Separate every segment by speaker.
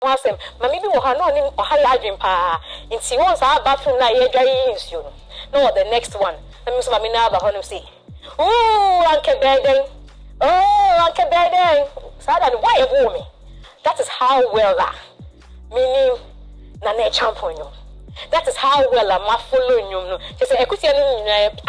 Speaker 1: was him, maybe we have no or high dream pa. In see once our bathroom na ye dry you. No, the next one. Let me see my now about him see. Oh, Uncle Beden. Oh, Uncle Beden. So that why a woman. That is how well meaning na Acheampong. That is how well I'm following you. Just I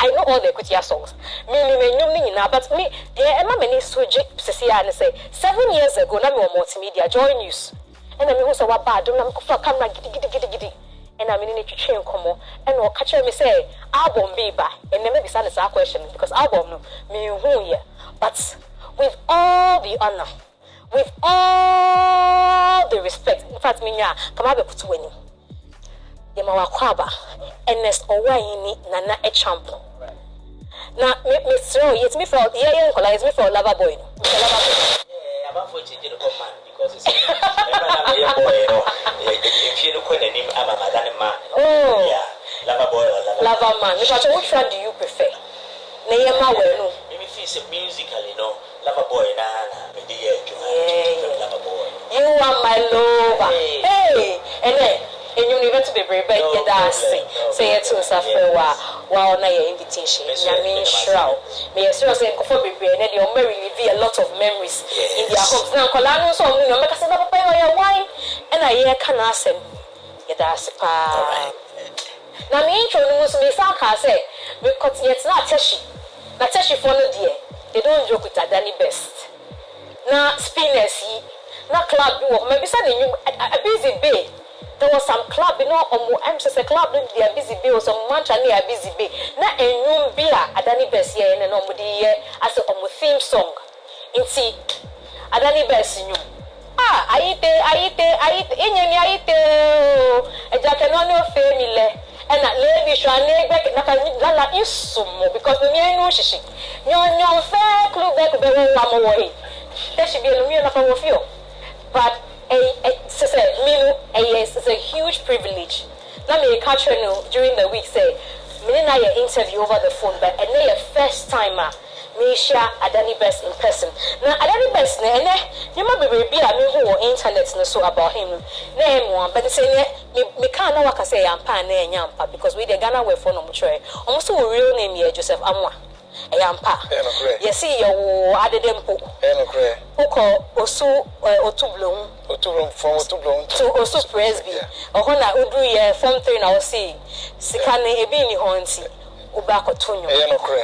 Speaker 1: know all the equity songs. Meaning, but me, there are many subject and say 7 years ago, now we multimedia joy news. And I mean, who's a bad, don't for camera giddy. And I mean, to change come and or catch me say album be by and then maybe send us a question because album no me who here. But with all the honor, with all the respect, in fact, me come have a put winning. Yamawa kwaba ns owa yini nana Acheampong na me throw yet me for it's me for lover boy
Speaker 2: about for change the command because it's if you look when the name
Speaker 1: oh
Speaker 2: yeah
Speaker 1: lover man which one do you prefer na yema we no
Speaker 2: me feel musical lover boy na me dey lover boy
Speaker 1: you are my lover hey and and you need to be brave, but you say it to suffer while na your invitation. I mean, sure. May I say, for be brave, and you may reveal a lot of memories in their homes. Now, Colano, so you make us another pay your wine, and I hear can ask him. You that's now, me intro news me sound can say because it's not Teshi. Not Teshi for no dear. They don't joke with Adani best. Now, spinners, not club, maybe suddenly a busy bay. There was some club, I'm just a club, they are busy, or some mantra near busy bay. Not a new beer at Danny Best here and nobody as a theme song. In see, Adani Best in you. I eat, and I can only family. And that lady shall neglect is some because the near no she. No fair clue that the away. There should be a million of you. But it's a huge privilege. Let me catch you during the week say, me and I interview over the phone, but and they first timer. Me share Adani Best in person. Now Adani Best, you might be a me who internet so about him. Name one, but say me can't know what I say. I'm pan yampa because we the Ghana way for no tray. Almost a real name here, Joseph Amwa. Yampa. You see your added tempo. Oko Osu Otublum
Speaker 3: from Otublum
Speaker 1: to Osu Presby. Ohona Udu Form 3 now see. Sikane Ebini Honti. Ubako Tunyo.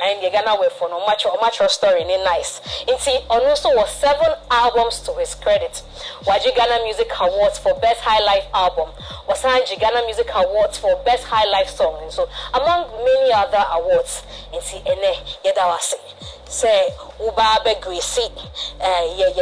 Speaker 1: And you're gonna wait for no much story in nice. And see, also was 7 albums to his credit. Waji Ghana Music Awards for Best High Life Album. Was Ghana Music Awards for Best High Life Song. And so among many other awards. And see, Yedawasi. Say Uba Begwisi.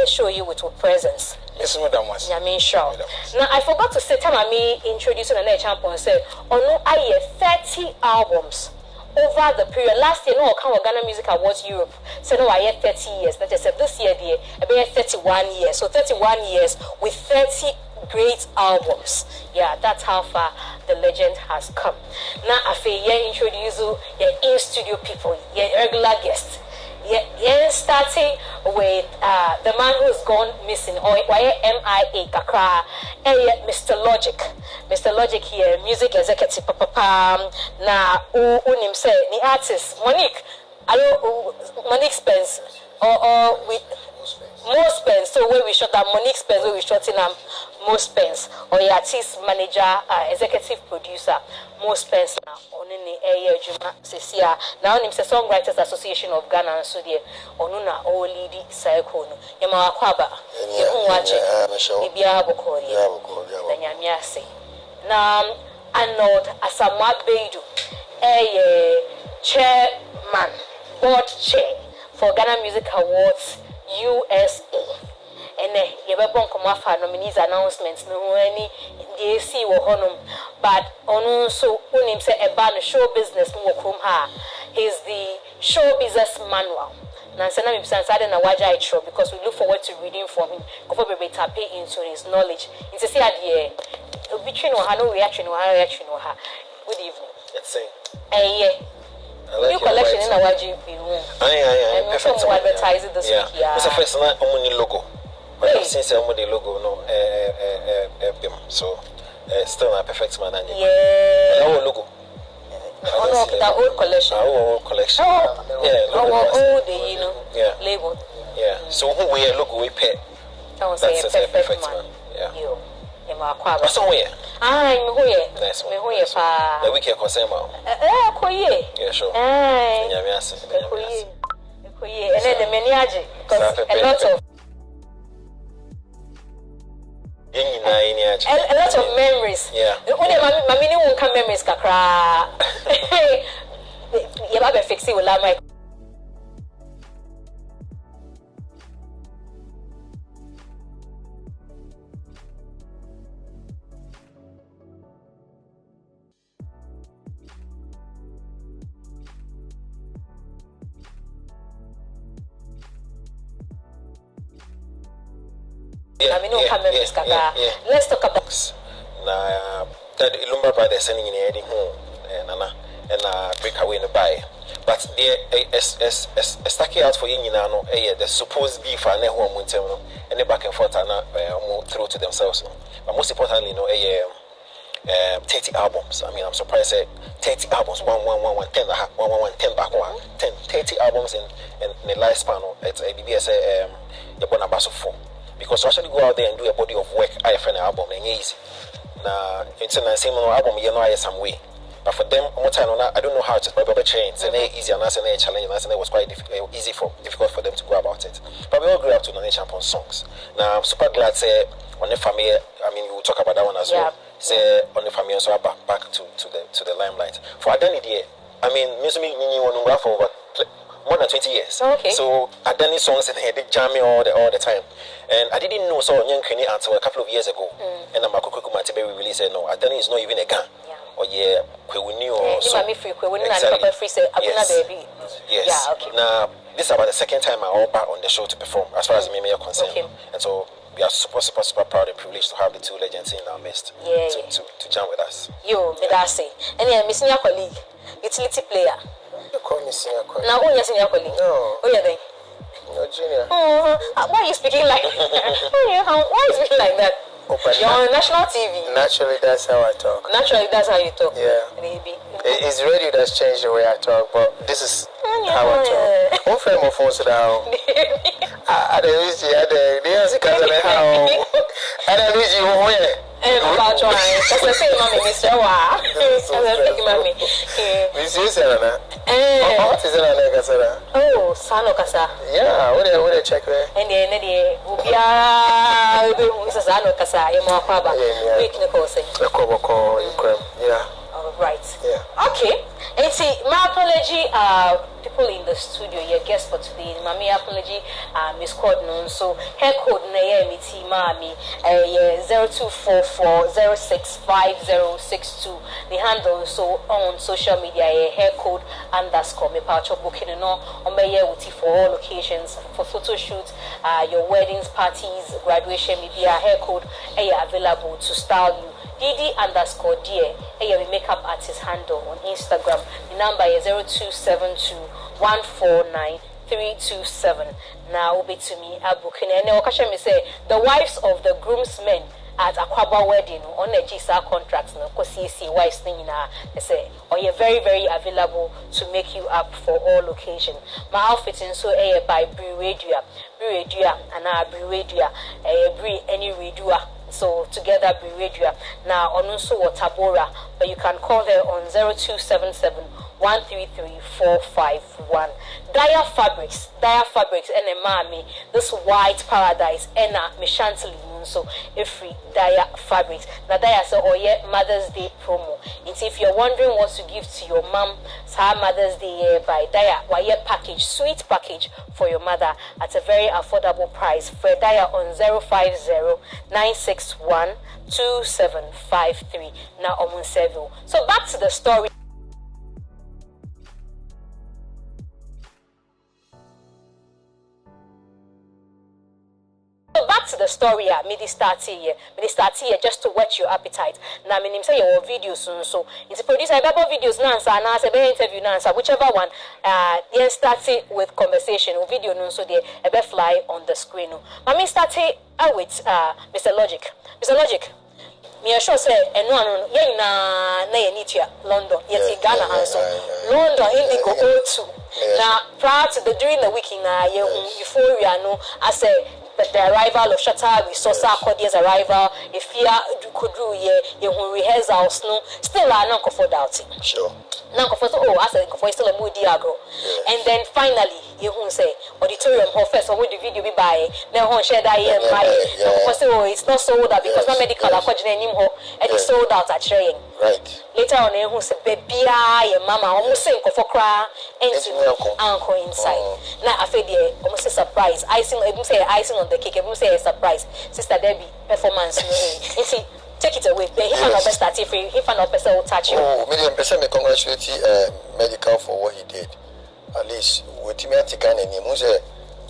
Speaker 1: Show you with your presence.
Speaker 3: Yes, madam was.
Speaker 1: I mean, sure. Now I forgot to say time I me introducing an Acheampong and say, no, I 30 albums. Over the period, last year, no, Ghana Music Awards Europe. So no, I had 30 years. That is this year, I had 31 years. So 31 years with 30 great albums. Yeah, that's how far the legend has come. Now, I feel introduce you, in studio people, regular guests. Starting with the man who's gone missing, or MIA Kakra, Mr. Logic. Mr. Logic here, music executive, na unim say the artist Monique. Monique Spence or with Mo Spence. So where we shot that Monique Spence, where we shot in Mo Spence, or the artist manager, executive producer Mo Spence now. Juma Cecia now names the Songwriters Association of Ghana and Sudia Onuna O Lady Saikono Yama Kwaba watching Ibia Bokori Yamiase now Arnold Asamat Beidu chairman board chair for Ghana Music Awards USA. And yebebon komafa nominees announcements no any DC wo honum but ono so unim say eba no show business no krom ha. He's the show business manual. Na say na me bisan say na waja itro because we look forward to reading from him. Go for be tap into his knowledge. Into say adie between no ha no reaction no ha. Good evening.
Speaker 3: Let's say.
Speaker 1: New collection in a waji be room.
Speaker 3: Aye.
Speaker 1: Perfect. Advertise it this week.
Speaker 3: Yeah. It's a first one on logo. But since I'm the logo, no, still a perfect man.
Speaker 1: Yeah.
Speaker 3: Our logo.
Speaker 1: Oh no, that old collection.
Speaker 3: Our old collection.
Speaker 1: Yeah. Our old, label.
Speaker 3: Yeah. So who we logo we pay.
Speaker 1: That's a perfect man.
Speaker 3: Yeah.
Speaker 1: You.
Speaker 3: What's somewhere?
Speaker 1: I'm here.
Speaker 3: Nice one.
Speaker 1: Me here pa.
Speaker 3: The weekend concern ma. Yeah, sure.
Speaker 1: Yes. And then the many because a lot of a lot of memories.
Speaker 3: Yeah.
Speaker 1: Only my mini won't come memories kakra. You have fix it with my. Let's talk about
Speaker 3: that Lumber Brothers sending in heading home and break away in the buy. But a stacking out for Yinano, the supposed beef and a home winter and the back and forth are not more through to themselves. But most importantly, 30 albums. I mean, I'm surprised that 30 albums, 10 back 30 albums in the lifespan. It's a BBS the Bonabasso 4. Because to actually go out there and do a body of work, I find an album and easy. Now, it's a same album, I some way. But for them, more time on that, I don't know how to probably change. And they easy and that's a challenge, and it was quite difficult for them to go about it. But we all grew up to Acheampong songs. Now, I'm super glad say on the family. I mean, we'll talk about that one as well. Say on the family, so back to the limelight. For Adani, I mean, music you for over more than 20 years.
Speaker 1: Okay.
Speaker 3: So Adani songs and he did jamming all the time. And I didn't know so young Kenny until a couple of years ago. And I'm a Kuku Matebe really said no, Adani is not even a gun. Or we knew or so. Yes.
Speaker 1: Yeah, okay.
Speaker 3: Now this is about the second time I all back on the show to perform as far as me are concerned.
Speaker 1: Okay.
Speaker 3: And so we are super proud and privileged to have the two legends in our midst to jam with us.
Speaker 1: You, Medasi. And then missing your colleague, utility player.
Speaker 3: You call me senior colleague?
Speaker 1: Now, who is your colleague?
Speaker 3: No.
Speaker 1: Who are they?
Speaker 3: No, junior.
Speaker 1: Why are you speaking like why are you speaking like that? You're on national TV.
Speaker 4: Naturally, that's how I talk.
Speaker 1: Naturally, that's how you talk.
Speaker 4: Yeah.
Speaker 1: Maybe.
Speaker 4: It's radio that's changed the way I talk, but this is how I talk. One friend of phones now. I don't use you. I don't use you.
Speaker 1: About trying. That's the same, mommy, Mr. Wa. That's the same, mommy. Oh, Sano Casa.
Speaker 4: Yeah, what do you check there?
Speaker 1: And then Ubia Sano Casa, Yamaka, week Nicholson.
Speaker 4: Yeah.
Speaker 1: Right.
Speaker 4: Yeah.
Speaker 1: Okay. And see, my apology, people in the studio, your guest for today. My apology, Miss Cordnon. So, her code na MT Mami 0244065062. The handle so on social media, hair code _ me pouch of booking and all on my for all occasions for photo shoots, your weddings, parties, graduation, media hair code available to style you. DD_dear, a makeup artist handle on Instagram. The number is 0272149327. Now, be to me, Abukin. And Okasha me say the wives of the groomsmen at Aquaba wedding on a GSA contracts. No, because see wives thing in they say, or you're very, very available to make you up for all occasion. My outfit in so by Brewedia, and Brewedia, any redua. So together be radio. Now on also Tabora, but you can call her on 0277 133 451. Daya Fabrics, and a mommy, this white paradise, and a Mishantili so every Daya Fabrics. Now Daya so Mother's Day promo. And if you're wondering what to give to your mom, it's her Mother's Day by Daya, package, sweet package for your mother at a very affordable price. For Daya on 050-961-2753. Now on Seville. So back to the story. So back to the story, me start here just to whet your appetite. Now, I say your videos soon, so it's a producer about videos now, and I say interview now, whichever one. Then starting with conversation or video, so they a fly on the screen. I started with Mr. Logic. Mr. Logic, me sure say eno anu ye na ye nitua London ye Ghana hanso London Indigo O2 now prior to during the week na ye euphoria no I say but the arrival of Shatta Resource Accordia's arrival, if you could do ye rehearsals, no, still are not for doubting.
Speaker 4: Sure.
Speaker 1: Now, for I said, for still a moody agro. And then finally, you won't say, auditorium hall first, or would the video be by? Now, share that here, buy it's not sold out because not medical, anymore, and it's sold out at sharing.
Speaker 4: Right.
Speaker 1: Later on, who said, baby, your mama almost saying for cry, and uncle inside. Now, I feel almost a surprise. Icing on the cake, I say a surprise. Sister Debbie, performance. You see, take it away. If I'm not best at it, if I'm not best, I will touch you.
Speaker 4: Oh, million percent, me congratulate Medikal for what he did. At least, with him at Ghana, and he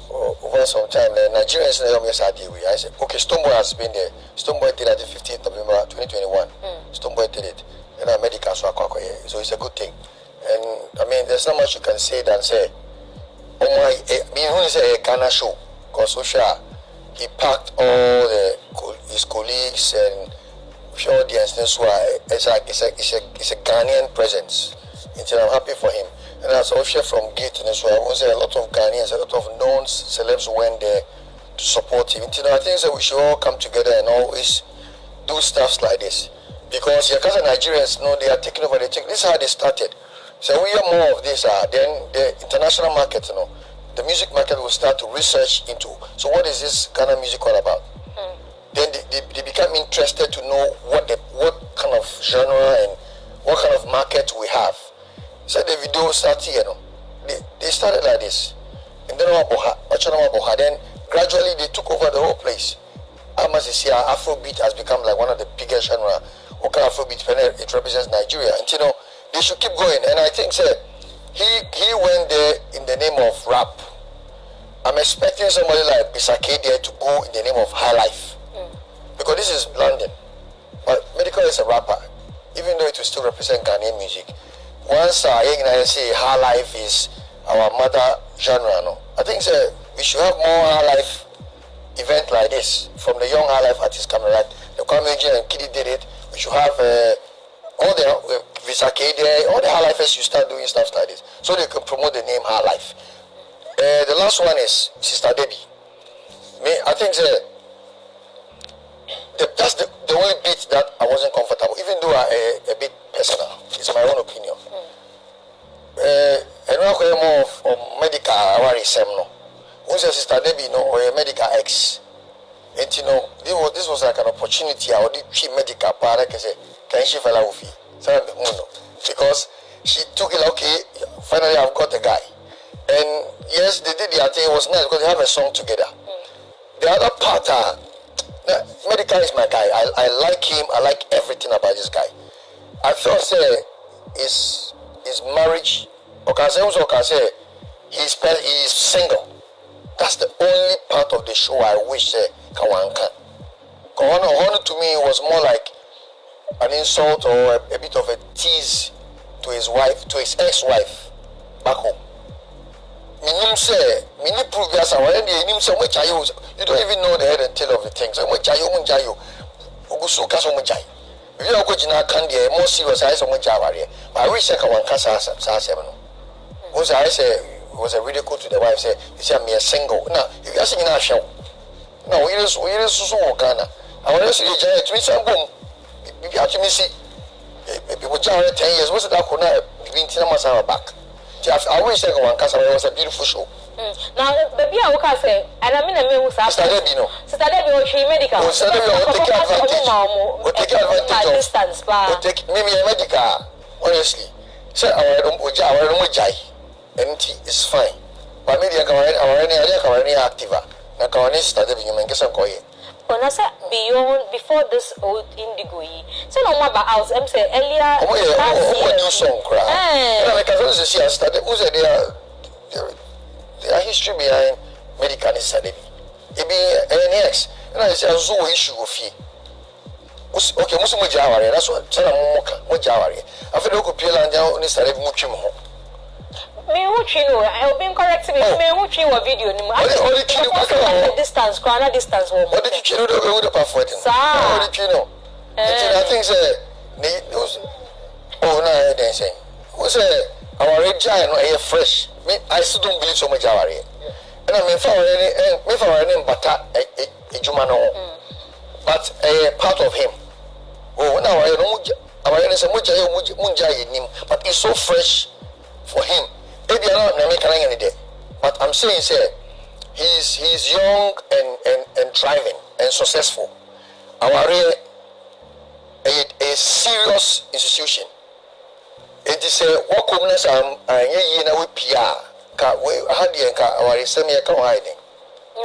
Speaker 4: over some time, Nigerians I said, okay, Stoneboy has been there. Stoneboy did at the 15th of November 2021. Stoneboy did it. And Medikal, so it's a good thing. And I mean, there's not much you can say than say, oh my, I mean, who is a Ghana show? Because social, he packed all his colleagues and the audience. That's why it's a Ghanaian presence. And I'm happy for him. And as also from Gate, and so I was a lot of Ghanaians, a lot of known celebs went there to support him. You know, I think that we should all come together and always do stuff like this. Because because the Nigerians know they are taking over. This is how they started. So we have more of this. Then the international market, the music market will start to research into. So what is this Ghana music all about? Then they become interested to know what kind of genre and what kind of market we have. So the video started, they started like this. And then then gradually they took over the whole place. I must say Afrobeat has become like one of the biggest genre. What kind of Afrobeat it represents Nigeria. And they should keep going. And I think he went there in the name of rap. I'm expecting somebody like Bisake there to go in the name of high life. Because this is London. But Medikal is a rapper. Even though it will still represent Ghanaian music. Once I say high life is our mother genre, I think we should have more high life event like this from the young high life artists coming, right? The Kwame and Kiddy did it. We should have all the Visake there, all the high lifers should start doing stuff like this so they can promote the name high life. The last one is Sister Debbie. I think that's the only bit that I wasn't comfortable, even though a bit personal. It's my own opinion. And I'm more of Medikal, our semno. Who's a Sister Debbie, or a Medikal X. And this was like an opportunity. I would keep Medikal para can she fell out because she took it, okay, finally I've got a guy. And yes, they did their thing. It was nice because they have a song together. The other part, Medikal is my guy. I like him. I like everything about this guy. I thought his marriage, he's single. That's the only part of the show I wish Kawanka. Honor to me was more like an insult or a bit of a tease to his wife, to his ex-wife back home. You don't even know the head and tail of the thing. So if you are going to more serious, but I wish I can was a ridicule to the wife. Say, you see, I'm a single. Now, if you are singing a show, no, we just so Ghana. I want to see you to me some boom. If you actually see people 10 years, what's that? Been 10 months back. I wish I could was a beautiful show.
Speaker 1: Now, baby, I will say, and I mean, I mean, Sister Debbie, she Medikal.
Speaker 4: Sister Debbie, will take advantage of
Speaker 1: distance,
Speaker 4: will take maybe a Medikal, honestly. So, our jai, and it's fine. But maybe any activa. Now, can Sister Debbie, you may get some coin.
Speaker 1: When I said before this old indigo, so no more about house. I'm saying earlier.
Speaker 4: New song, cry. And I can also see I started. Who's the history behind Medikal is Saturday. It be NX. And I say, so issue of fee. Okay, Muslim Jawari, that's what Sana Mojawari. After the Kupila and only started Muchimo.
Speaker 1: Me who you know, I've been correcting me. Me who you a video.
Speaker 4: Only
Speaker 1: distance, corner distance.
Speaker 4: What did you know the performing?
Speaker 1: What
Speaker 4: did you know? I think say oh no then say who say our regime no fresh. I still don't believe so much our and I mean for any bata a jumano but a part of him. Oh now I know our but it's so fresh for him. Maybe I don't make any day. But I'm saying say he's young and thriving and successful. Our a serious institution. It is a what commoners with PR.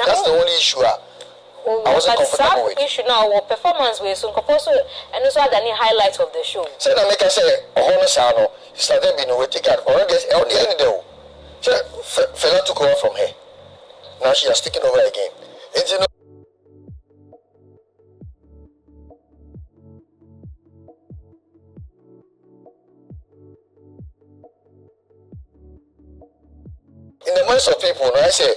Speaker 4: That's the only issue. I wasn't comfortable with.
Speaker 1: Issue now or performance way so and also had any highlights of the show.
Speaker 4: Say na make I say Ohonasano started being with ticket already at the end of the fella took over from her. Now she has taken over again. And you know in the minds of people, I say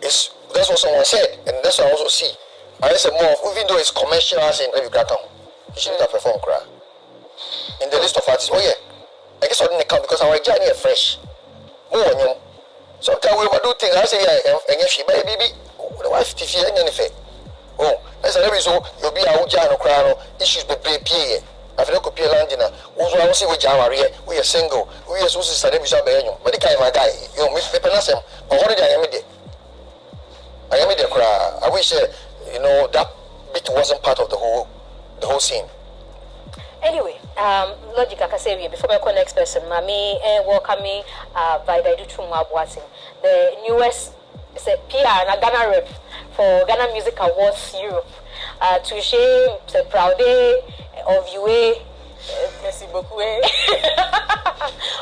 Speaker 4: that's what someone said, and that's what I also see. I say more, even though it's commercial as in every crack he shouldn't have performed crack. In the list of artists, oh yeah, I guess I didn't count because our journey is fresh. More on you. So can we do things? I say yeah, and if she baby, the wife if you ain't anything. Oh, that's a reason you'll be out jano crown issues be play. I feel like landing. Also, I see with Jama, we are single. We are supposed to study with Medikal, my guy. You know, Miss Pepenasem, or what did I am it? I am it. I wish you know that bit wasn't part of the whole scene.
Speaker 1: Anyway, logic I can say before my next person, Mami welcome me by the Duchuma Boating, the newest PR and Ghana rep for Ghana Music Awards Europe. To share the proud day of you. Merci beaucoup.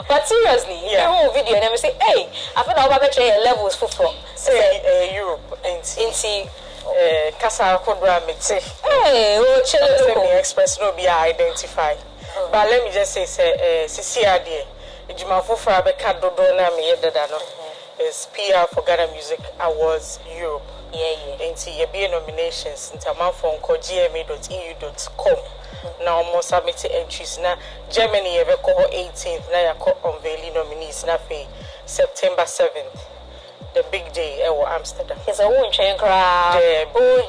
Speaker 1: But seriously, you whole video and I say, hey, I feel like I'm levels for
Speaker 5: say Europe into Casa Condra Mete. Hey, oh, express no be identified. But let me just say, CCRD, Jumafo for Abeka Dodona me yedano is PR for Ghana Music Awards Europe. Into your be nominations into my phone called gma.eu.com. Now almost submitted entries now. Germany ever call 18th now you unveiling nominees now September 7th. The big day at Amsterdam.
Speaker 1: It's a wound chain crowd. Oh,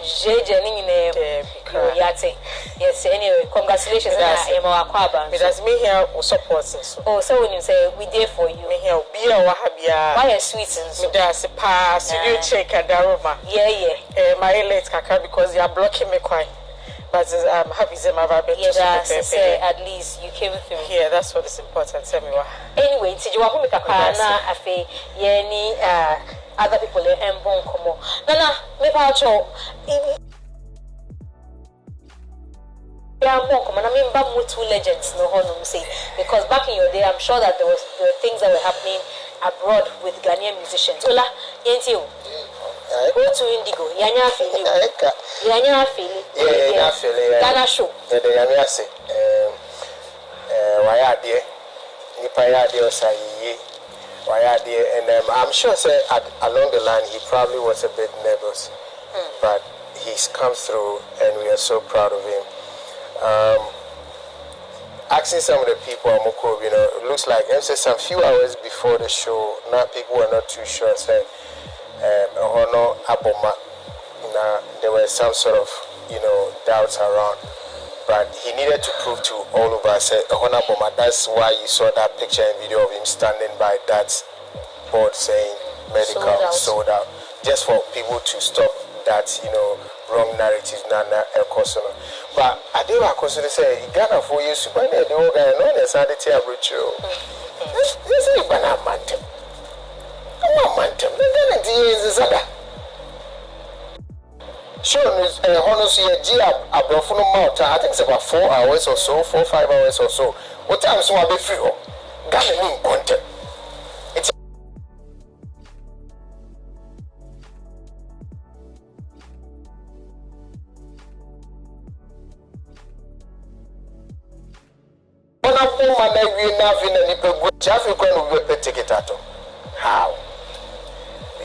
Speaker 1: yes, anyway, congratulations.
Speaker 5: It has me here supporting.
Speaker 1: Oh, so when you say we did for you,
Speaker 5: me here be a wahabia.
Speaker 1: Why a sweet and
Speaker 5: that's a pass. You check at Daroma.
Speaker 1: Yeah.
Speaker 5: My late kaka because you are blocking me quite. But I'm happy to
Speaker 1: say at least you came through.
Speaker 5: Yeah, that's what is important. Tell me what.
Speaker 1: Anyway, did you want to make a na afe any other people and bon como. Nana, me pa cho. Yeah, I mean, but two legends, no honor say because back in your day, I'm sure that there were things that were happening abroad with Ghanaian musicians. Ola, ain't you? Go to Indigo, Yanya feeling. Yanya feeling.
Speaker 3: Yeah, feeling.
Speaker 1: Ghana show.
Speaker 3: The Yanya say, why are there? Nipaya say, why are there? And I'm sure, say, along the line, he probably was a bit nervous, but he's come through, and we are so proud of him. Asking some of the people at Moko, you know, it looks like some few hours before the show, now people were not too sure, say, Hono Aboma, there were some sort of, you know, doubts around, but he needed to prove to all of us, Hono Aboma, that's why you saw that picture and video of him standing by that board saying Medikal sold out, just for people to stop that, you know, wrong narrative, but I do consider say Ghana for you, super, the old guy, no, there's a detail with you. This is banana mantem. Mantem, the is other. Sure, honestly, a brofuno mount, I think it's about 4 hours or so, 4 or 5 hours or so. What time so I'll be free? Ghana content. How?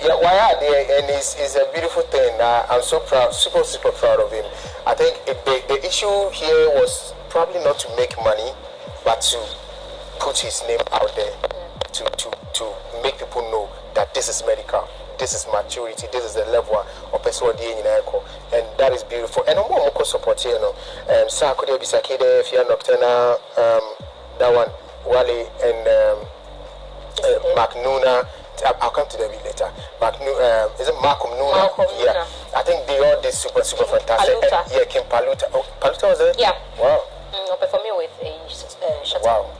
Speaker 6: Yeah, why are they? And it's a beautiful thing. I'm so proud, super proud of him. I think the issue here was probably not to make money, but to put his name out there, to make people know that this is Medikal, this is maturity, this is the level of person in Echo, and that is beautiful. And I'm more support here, Sir could be Sakide, if you're nocturnal, that one, Wally and Mark Nuna. I'll come to them later. Is it Malcolm Nuna? Yeah. I think they all did super fantastic. Yeah, Kim Paluta. Oh, Paluta was there?
Speaker 1: Yeah.
Speaker 6: Wow.
Speaker 1: Performing with a shut.
Speaker 6: Wow.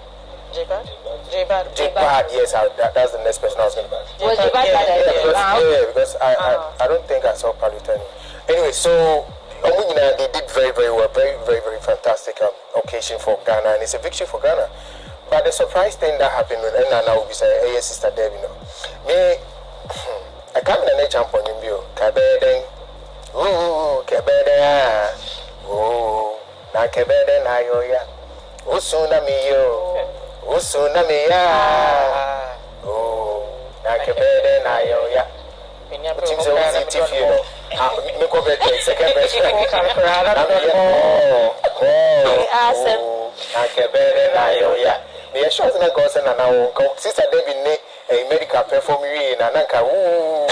Speaker 5: J-Bad,
Speaker 6: yes, that's the next person I was going to ask.
Speaker 1: Was J-Bad
Speaker 6: because I don't think I saw Paluta. Anyway, so they did very well. Very fantastic occasion for Ghana, and it's a victory for Ghana. But the surprise thing that happened with Nana will be saying, hey, Sister Debbie, me, I come in an Acheampong in Bio, Kabeden, Kabeden, na Kabeden, Ayoya, Usunami yo, Usunami ya, na Kabeden, Ayoya. Teams are easy to feel. Me go back to second best. Na Kabeden, Ayoya. The assurance na go send na now Sister David a medical perform we na nanka
Speaker 1: who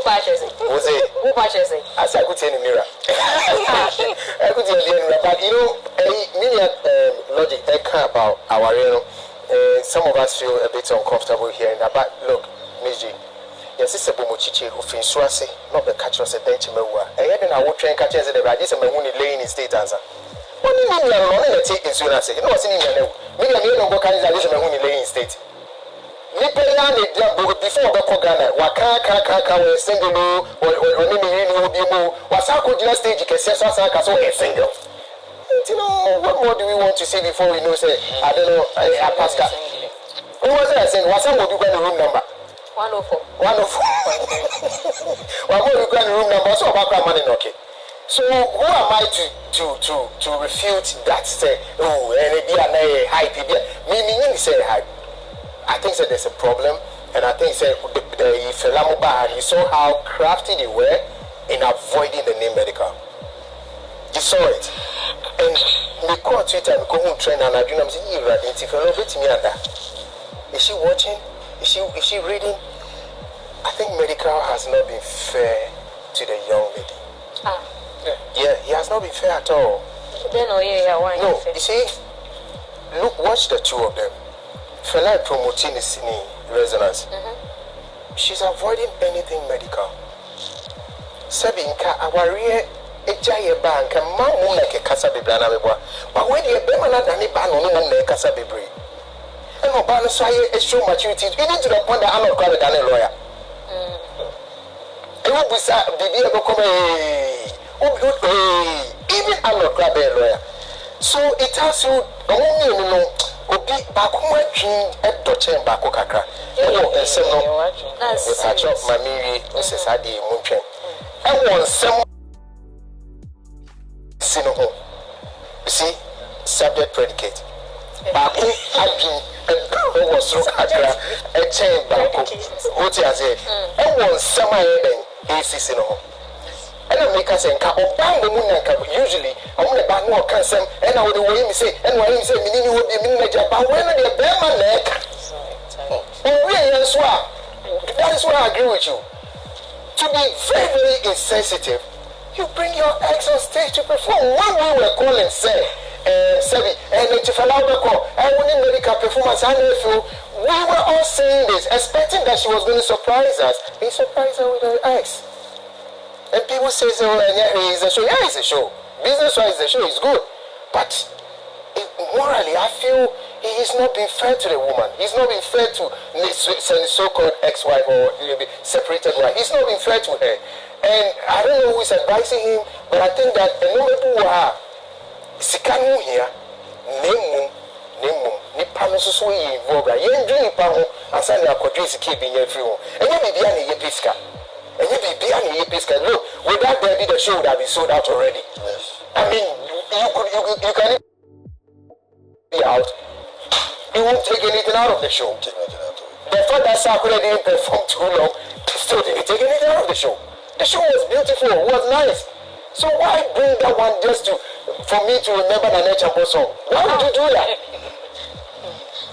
Speaker 1: purchase it
Speaker 6: as I could tell in mirror I could tell you but you know logic about our some of us feel a bit uncomfortable here and but look Miji your sister Bomochichi who fin swase not the catch us a dench mewa and then I will train catches the radis and my laying in state answer. What do you mean you're running a take insurance? You know what's in your name? Maybe I don't go carry that in my laying state. Nipayani before the Ghana, Waka, single, or Nimi, Wasako just stage, you can say Sasaka, so a single. You know, what more do we want to see before we know, say, I don't know, I passed that. Who was I saying? What's up with you got the room number?
Speaker 1: 104.
Speaker 6: 104. Well, you got the room number, so about money, okay. So who am I to refute that? Say, oh, and it be a hype. Me say hype. I think that there's a problem, and I think that the Felamuba, you saw how crafty they were in avoiding the name Medikal. You saw it, and me call Twitter, me go home train, and I do not say, "You are identifying with me under." Is she watching? Is she reading? I think Medikal has not been fair to the young lady. Yeah, he has not been fair at all.
Speaker 1: Why?
Speaker 6: No, you see, look, watch the two of them. Fela promoting his resonance. She's avoiding anything Medikal. Sabinka, our rear, a giant bank, and Mamu like a Casa Biblana, but when you're Bemana than a ban on the Casa Bibri. And Obama saw a show maturity, even to the point that I'm not going to than a lawyer. It will be sad, even I'm not grabbing a lawyer. So it tells you, Obi Bakuma dream at Dutch and Bako Kakra. And some of I chop my Miri, Mrs. Adi Munchen. I want some Sinoho. You see, subject predicate. Baku Adi and was so Kakra, a chain Bako. What I say, I want some then, AC Sinoho. And I make us and usually I want to buy more cancer and I would wait me say and why you say me will be manager but when they bear my neck that is why I agree with you to be very insensitive you bring your ex on stage to perform when we were calling say Sebi and if allow the call I wouldn't Medikal performance I know we were all saying this expecting that she was going to surprise us he surprised her with her ex. And people say, oh, yeah, it's a show. Yeah, it's a show. Business-wise, the show is good. But morally, I feel he is not being fair to the woman. He's not being fair to the so-called ex-wife or separated wife. He's not being fair to her. And I don't know who is advising him, but I think that no matter what, Sikanu here, Nemu, Nipa so involved. You ain't doing Nipa, and suddenly I could just keep in your free home. And you be behind your pisca. And you be behind your pisca. Look, without that, the show would have been sold out already. Yes. I mean, you can be out. You won't take anything out of the show. The fact that Sakura didn't perform too long still didn't take anything out of the show. The show was beautiful, was nice. So why bring that one just for me to remember the Acheampong song? Why would you do that?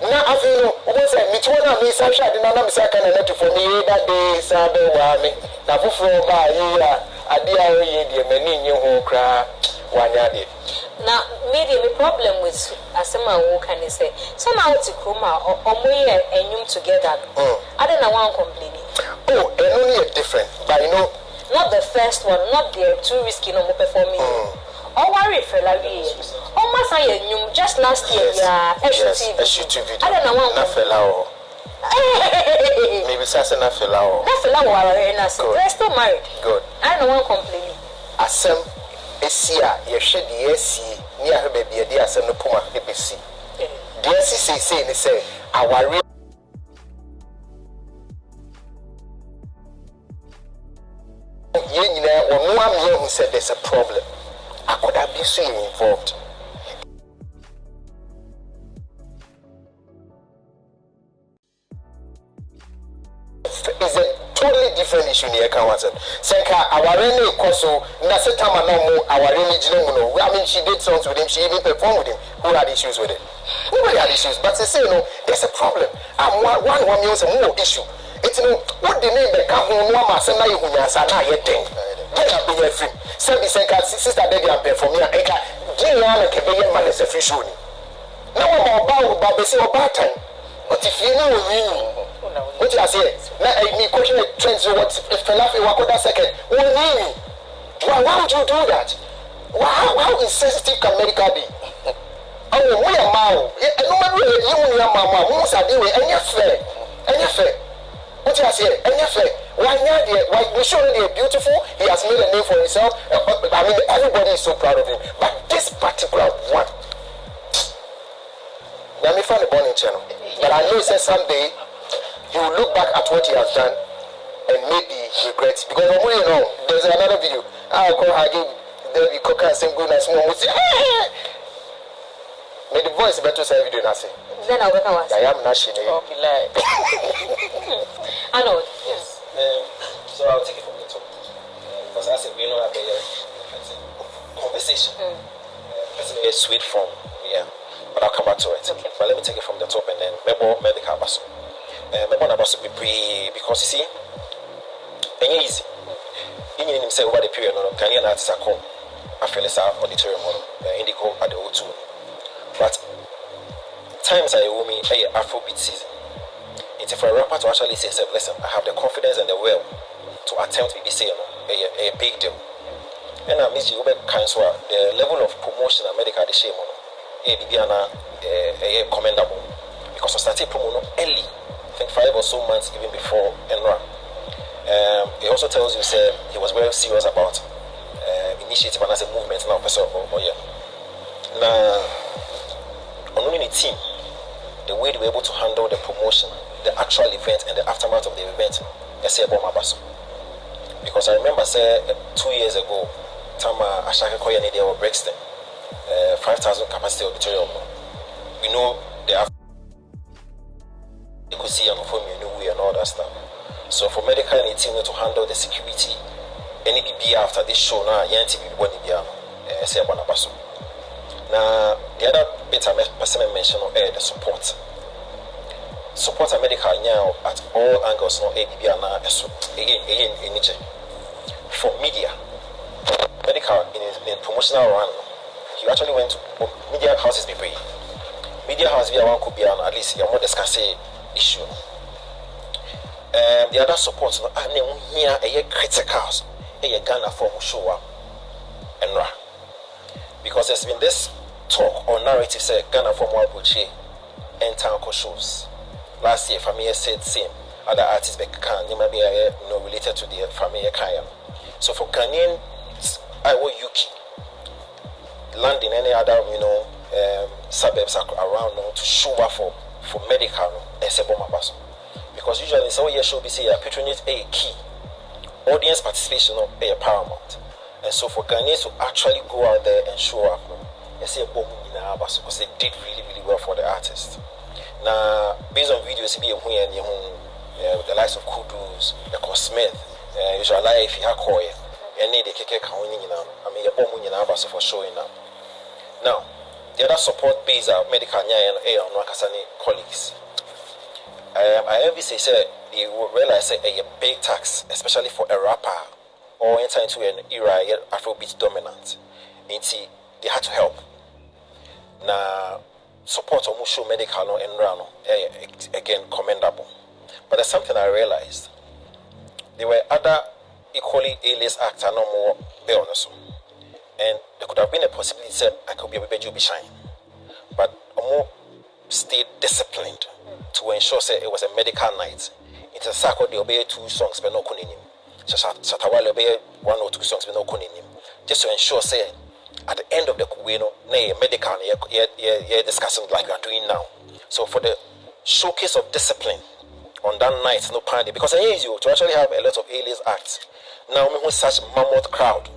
Speaker 6: Now I feel what's that? Me too. I miss I did not miss I can let for me that day. Sabe wame. Now for ba here, I did already the many new home cry. One yard.
Speaker 1: Now, maybe the problem with Asema who can say somehow to Kuma or we and you together. I don't know one complaining.
Speaker 6: Oh, and only a different, but you know.
Speaker 1: Not the first one, not the too risky no more performing. Oh, worry for like almost I knew just last year, yeah,
Speaker 6: SUTV.
Speaker 1: I don't know one.
Speaker 6: Nafela. Maybe Sasa Nafela.
Speaker 1: Nafela, they're still married.
Speaker 6: Good.
Speaker 1: I don't know one complaining.
Speaker 6: Asem Esia, you should see near her baby, a dear son of Puma, BBC. Dear Sissy say, our or one man who said there's a problem. I could have been so involved. It's a totally different issue near Kawasan. Senka, our Rene Koso, Nasatama no our Rene I mean, she did songs with him, she even performed with him. Who had issues with it? Nobody had issues, but they say, no, there's a problem. I'm one year more issue. It's no, what the name that come home, one must say, now you yet think. Get up in your free. Seven sister, they are performing. I can't get on a Canadian man as a free show. Now I'm about say about time. But if you know what I say, now I need question trends. What if Felafi Wakoda second? Why would you do that? How insensitive can Medikal be? Oh, we are Mao. No one really, you are Mama. Most are doing any fair. What I say, any fair. Why we show him beautiful. He has made a name for himself. I mean, everybody is so proud of him. But this particular one, let me find the burning channel. But I know that someday he will look back at what he has done and maybe regret. Because there's another video. I'll call Hagi, David Cocker, and sing good and small. May the voice better say video nothing.
Speaker 1: Then I'll become
Speaker 6: I am not sure.
Speaker 1: Arnold.
Speaker 3: Yes. So I'll take it from the top. Because I said, we know that conversation. It's a sweet form. Yeah. But I'll come back to it. Okay. But let me take it from the top and then Medikal Basso. Medikal Basso be because you see, it's easy. In himself over the period, can you not come? I feel it's our auditorium, Indigo at the O2. But times I owe me a Afrobeat season. It's for a rapper to actually say, listen, I have the confidence and the will to attempt to be saying a big deal. And I miss you cancel the level of promotion and Medikal the shame on commendable because I started promoting early, I think 5 or so months even before Enra. It also tells you he was very serious about initiative and as a movement now person now only the team, the way they were able to handle the promotion, the actual event and the aftermath of the event, I say about my basso. Because I remember 2 years ago, Tama Ashaka Koyani they were Brixton, 5,000 capacity auditorium. We know they could see and perform and all that stuff. So for Medikal and the team to handle the security, any BB after this show now, Yanti be one I say about my basso. Now, the other bit I mentioned the support. Support a Medikal now at all angles, no ABB again, for media. Medikal in promotional run, you actually went to media houses. Media house could be at least you're more discussing issue. The other support, here a critical, a Ghana form show up and run. Because there's been this talk or narrative said Ghana from Wabuchi and town shows. Last year, Family said same. Other artists can you might be related to the family Kaya. So for Ghanaian, I will Yuki land in any other suburbs around to show up for Medikal except Mabaso. Because usually so year show be say patronage a key. Audience participation a paramount. And so for Ghanaians to actually go out there and show up, I say because they did really, really well for the artist. Now, based on videos, the likes of Kudus, the Smith, usually if you have Koya, any the Keke Kawini now. I mean, your bomb in for showing up. Now, the other support base are Medikal and Wakasani colleagues. I always say you will realize a big tax, especially for a rapper or enter into an era Afrobeat dominant. They had to help. Now, support or show Medikal and Rano again commendable. But there's something I realized. There were other equally A-list actors no more honest. And there could have been a possibility that I could be a baby be shine. But more stayed disciplined to ensure say it was a Medikal night. It's a circle they obey 2 songs but no kuninim. Shatawale obey 1 or 2 songs but no kuninim. Just to ensure say at the end of the kuweno, nay Medikal you're discussing like we are doing now. So for the showcase of discipline on that night, no party, because I use you to actually have a lot of A-list acts. Now we have such mammoth crowd.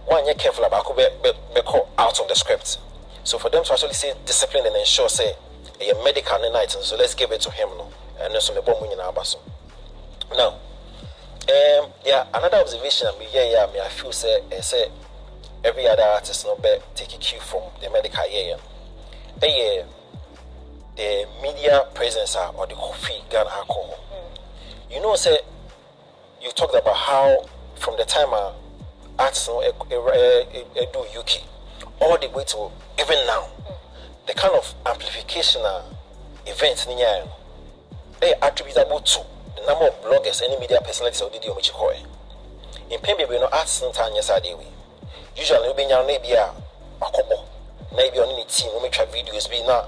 Speaker 3: One you're careful about be caught out of the script. So for them to actually say discipline and ensure say a Medikal night, so let's give it to him no. And then so me bomb in abaso. Now, yeah, another observation I feel say every other artist no be take a cue from the Medikal the media presence or the coffee gun alcohol. You know, say you talked about how from the time artists do UK all the way to even now, the kind of amplification events they are attributable to the number of bloggers, any media personalities or did you in Pembe we know artists no time yesterday we usually we be maybe a couple maybe on any team we make videos be now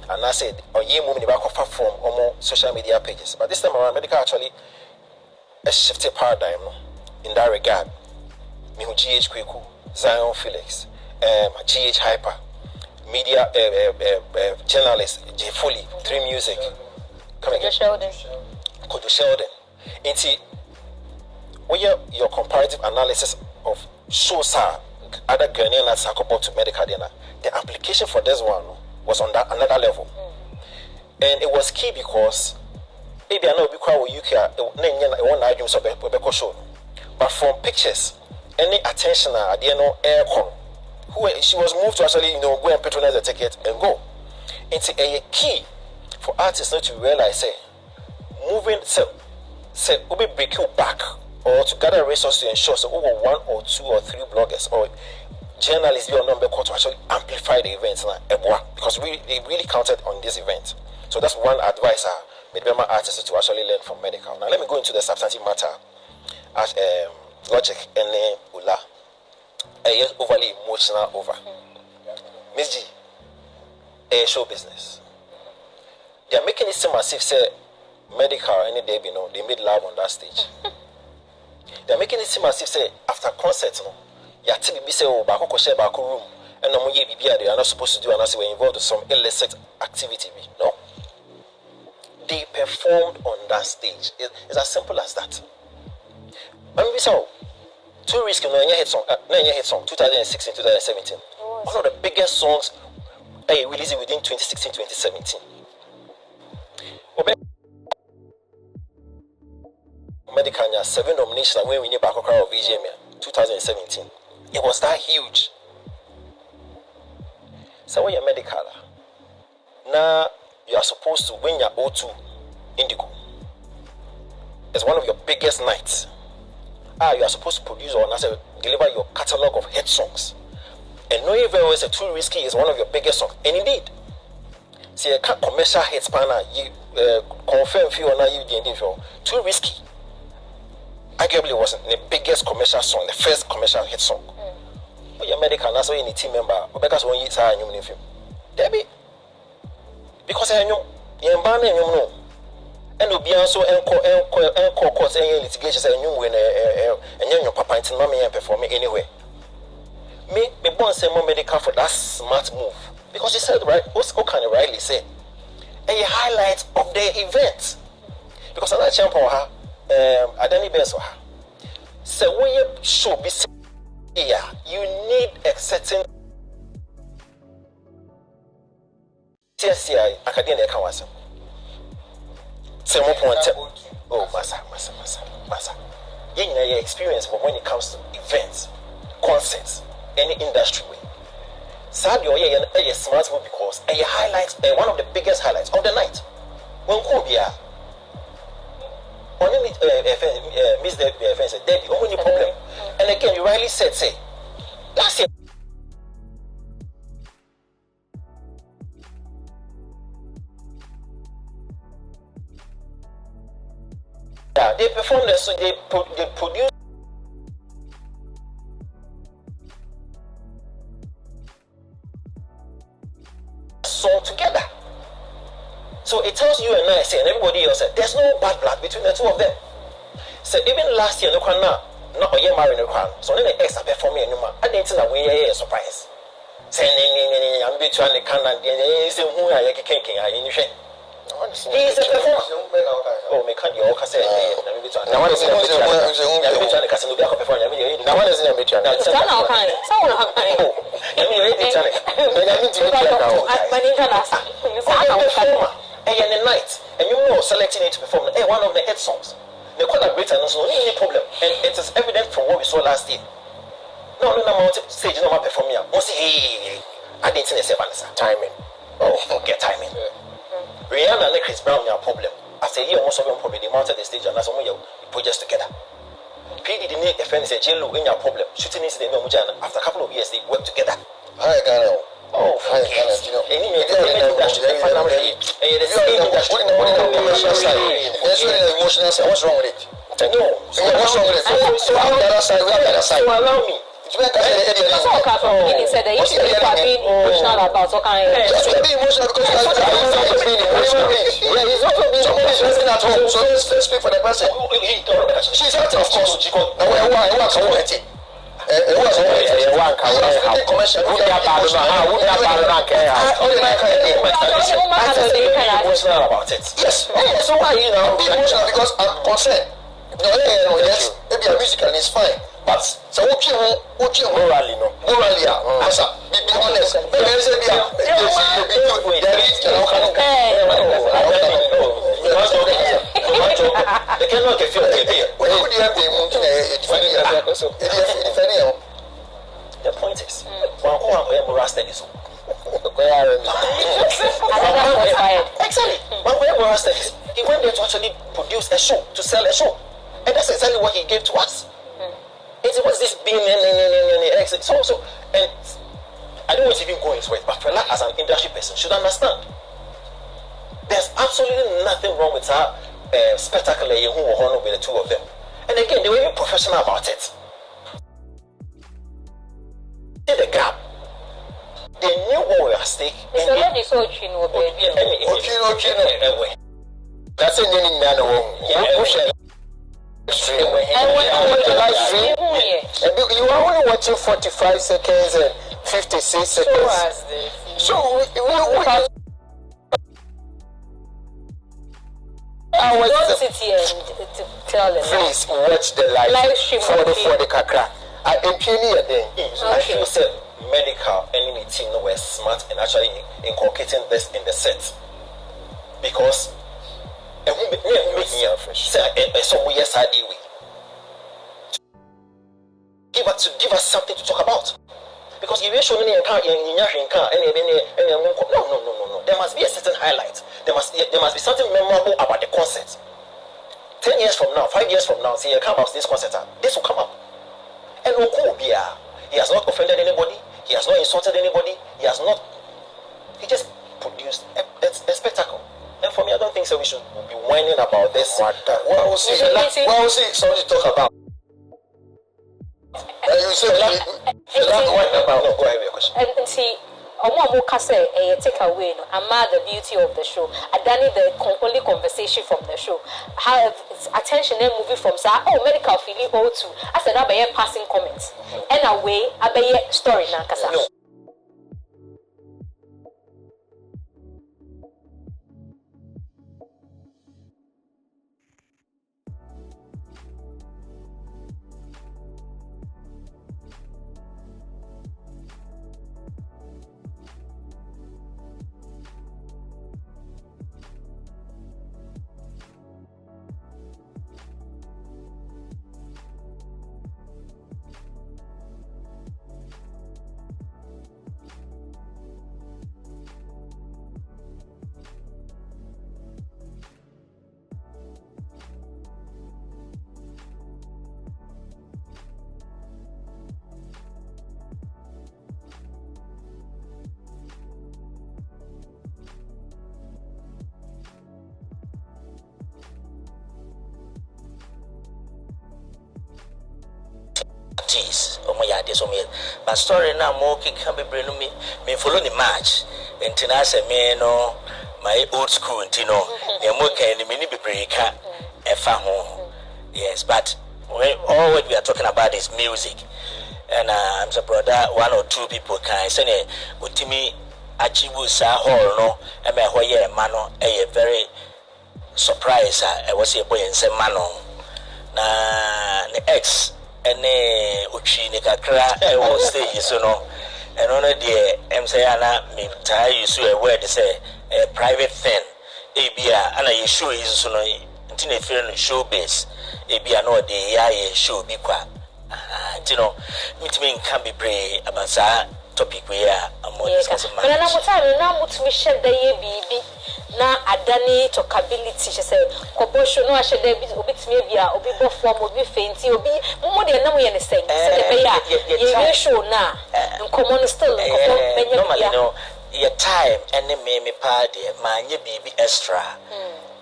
Speaker 3: and I said or ye moving back from social media pages. But this time around Medikal actually a shifted paradigm in that regard. Me GH Kweku, Zion Felix, GH Hyper, media journalist J Foley, 3 Music,
Speaker 1: Kojo Sheldon.
Speaker 3: Inti, your comparative analysis of shows other Ghanaian artists are coupled to Medikal, the application for this one was on that another level. And it was key because maybe I know we call UK show. But from pictures, any attention at the aircon, who she was moved to actually go and patronize the ticket and go. It's a key for artists not to realize moving say we break you back or to gather resources to ensure so over 1 or 2 or 3 bloggers or journalists be on number to actually amplify the events because they really counted on this event. So that's one advice maybe my artists to actually learn from Medikal. Now let me go into the substantive matter as logic and ula overly emotional over Miss G show business. They are making it seem as if say Medikal any day they made love on that stage. They are making it seem as if say after concert Yati be say back share back room and no they are not supposed to do unless we're involved in some illicit activity. No. They performed on that stage. It's as simple as that. When we saw 2 Risky hit song 2016, 2017. One of the biggest songs they released within 2016, 2017. Medikal 7 nominations when we need back of VGM 2017. It was that huge. So when you're Medikal, now you are supposed to win your O2 Indigo. It's one of your biggest nights. You are supposed to produce or deliver your catalog of hit songs. And knowing very well Too Risky is one of your biggest songs. And indeed, see a commercial hit spanner, you confirm if you or not you didn't show. Too Risky arguably was the biggest commercial song, the first commercial hit song. But you're Medikal, that's why you need team member. Because when you say a new film, Debbie, because I know you're banning you know, and you'll be also encore courts and litigation and you win and your papa and mommy and performing anyway. Me born say more Medikal for that smart move because he said right. What can you rightly say? A highlight of the event because another Acheampong Adani Benso. So when you show be here, you need a certain TSCI academic council. Say more point. Oh, massa. You know your experience, but when it comes to events, concerts, any industry way. Sadly, you're smart because a highlight, one of the biggest highlights of the night. When Kubia, only miss the offense, Debbie, only problem. And again, you rightly said, say, last year. Yeah, they performed this, so they produced a song together. So it tells you and I, say, and everybody else, there's no bad blood between the two of them. So even last year, no one now, not a year married, no one. So then the ex perform me anymore. I didn't know we are surprise. Saying, I'm between the can and the who I can't. He is a performer. Oh, me can't you all say now what is it? Now what is it? And the night, and you know, selecting it to perform one of the hit songs. They call it greater, no any problem, and it is evident from what we saw last year. No, stage no performing. Hey, I didn't say timing. Oh, forget timing. Rihanna and Chris Brown have a problem. After a year, most of them probably they mounted the stage and that's when you put just together. PD didn't need a friend say, Jello, when you have a problem, shooting incident, after a couple of years, they work together.
Speaker 4: Hi, Ghana.
Speaker 3: Oh,
Speaker 4: Hi, Ghana. You know, emotional side. What's wrong with it?
Speaker 3: No.
Speaker 4: What's wrong with it? So, on the other side, we have the other side.
Speaker 3: So, allow me.
Speaker 1: He said that you should be emotional about what kind of.
Speaker 4: Just to be emotional because he's also being emotional. Yeah, he's also being somebody is resting at home. So let's speak for the person. She's hurting, of course. Now, why can we hurt it? Yes. So why you know be emotional because I'm concerned. No, yes, maybe a musical is fine. But so what you morally no morally answer be honest maybe say be
Speaker 3: they cannot get feel
Speaker 4: when you have the point is one moral studies exactly one moral studies he went there to actually produce a show to sell a show and that's exactly what he gave to us. It was this being so and I don't want to even go into it, but Fela as an industry person should understand there's absolutely nothing wrong with her spectacle who were honored with the two of them. And again, they were even professional about it. See the gap. They knew what was at stake.
Speaker 1: It's already so chino, baby.
Speaker 3: That's a name man.
Speaker 6: And when you watch the live stream, you are only watching 45 seconds and 56 seconds. So we
Speaker 1: don't sit here and tell them.
Speaker 6: please watch the live stream for the kakra. I
Speaker 3: feel said Medikal enemy team were smart and actually inculcating this in the set because give us something to talk about. Because if you're showing no. There must be a certain highlight. There must be something memorable about the concert. 10 years from now, 5 years from now, see you come out this concert, this will come up. And he has not offended anybody, he has not insulted anybody, he just produced a spectacle. And for me, I don't think so we should be whining about this. What will see somebody talk about? You say
Speaker 1: go ahead with your question. And see, take away the beauty of the show. Adani the only conversation from the show. How attention then moving from Medikal feeling old to I said I passing comments. And away I story now kasa.
Speaker 3: No.
Speaker 2: artists omo ya de so me but story na mo kika bebre no me follow the match enti na say me no my old school enti no e mo kan ni me ni bebre ka e fa ho yes but all what we are talking about is music and I'm so brother one or two people can say ne otimi achieve sa hall no e me ho ye ma no e very surprise I was a boy and say mano na the ex ene uchi ni kakra e was stage so no and on the em say ana me tie you so a word say a private thing e bia ana ye show is so no nti na feel no show base e bia no de ya ye show bi kwa you know me can be brave about that topic we are more discussing
Speaker 1: but na mo time na mo tumi share da ye bibi na adani talkability she say kobosho no ahye da bi obitimi bia obi bo form obi fenti obi mo de na mo ye ne say say be ya ye show na nkomo no still nkomo benya bia
Speaker 2: no your time and me pa de ma nye bibi extra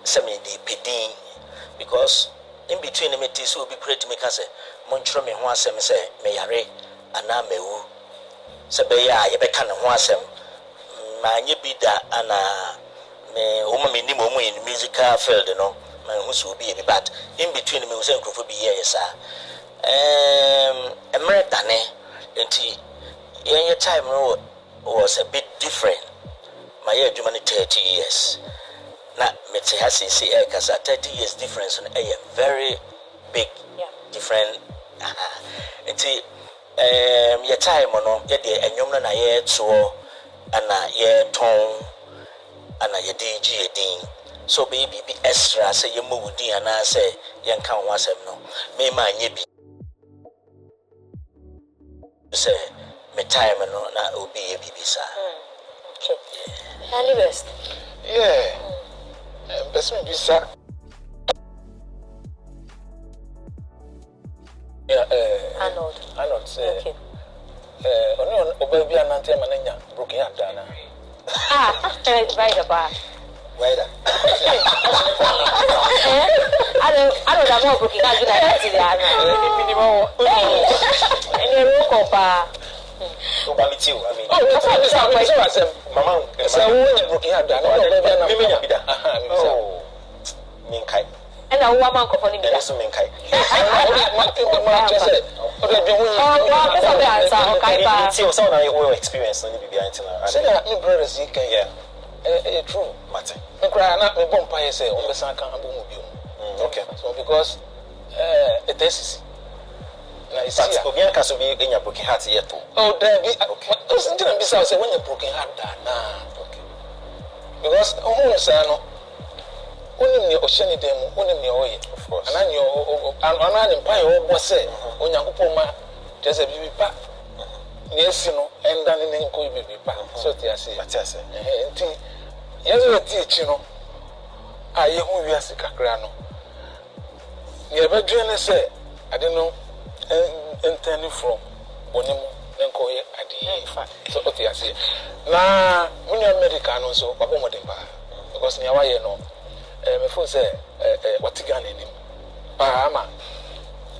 Speaker 2: say me di pedin because in between me tis so be create me can say mo ntro me ho asem say me yare ana mewu say be ya ye be kan ho asem ma nye bi da ana me woman me ni mo in musical field no man who so be but in between me say nkrofo bi here yes America ne enti your time no was a bit different my year adwuma 30 years na me te ha say kasa 30 years difference on a very big different enti your time no ye de enwom na ye to ana ye ton ana ye DJ din so baby be extra say ye mudi ana say ye kan ho asem no me ma nye bi say me time no na obi ye bibi sa
Speaker 1: okay Ali best
Speaker 6: person be sa
Speaker 3: Arnold say
Speaker 1: okay
Speaker 3: ono obabi anante mananya broken heart dana
Speaker 1: right about
Speaker 3: waida
Speaker 1: I don't know broken heart you like that
Speaker 5: minimum
Speaker 1: any rock pa
Speaker 3: Obamitiu, I mean.
Speaker 6: Mama, say we broken heart dana
Speaker 3: Me menya bida. Minkai.
Speaker 1: and a woman company be
Speaker 3: So minkai. See so na we experience no be behind na.
Speaker 6: Say na me brothers you can true
Speaker 3: Mate.
Speaker 6: me cry na me bomb pie say on be san kan abo mu bi
Speaker 3: Okay.
Speaker 6: so because it is na is
Speaker 3: But
Speaker 6: here
Speaker 3: obi aka so be enya broken heart yet to.
Speaker 6: oh there be because ntina be say when you broken heart na
Speaker 3: Okay.
Speaker 6: because who say no onim ni ohyeni dem onim ni oye
Speaker 3: Of course.
Speaker 6: anani ana ni pie o bo say onyankopon ma just be pa yes no enda ni nko be pa so ti ase
Speaker 3: Matiase.
Speaker 6: nti yezo teach no aye hu wiase kakra no ye bedwe ne say ade no intend from bonimu nko ye ade fa so ti ase na munya medical no so kwabo modem ba because ni awaye no me feel say watiga na nim pa ama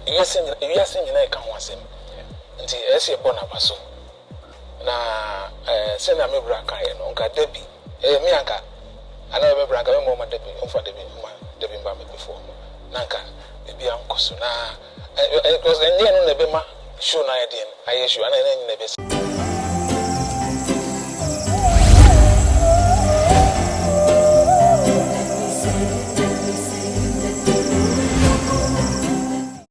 Speaker 6: wiase nyina ka ho asem nti ese bo na baso na se na mebra kan ye no nka debi me anka ana mebra kan me mo debi onfa debi mba me before na nka bibi ankoso na because enye no na be ma show na ye den aye show ana enye na be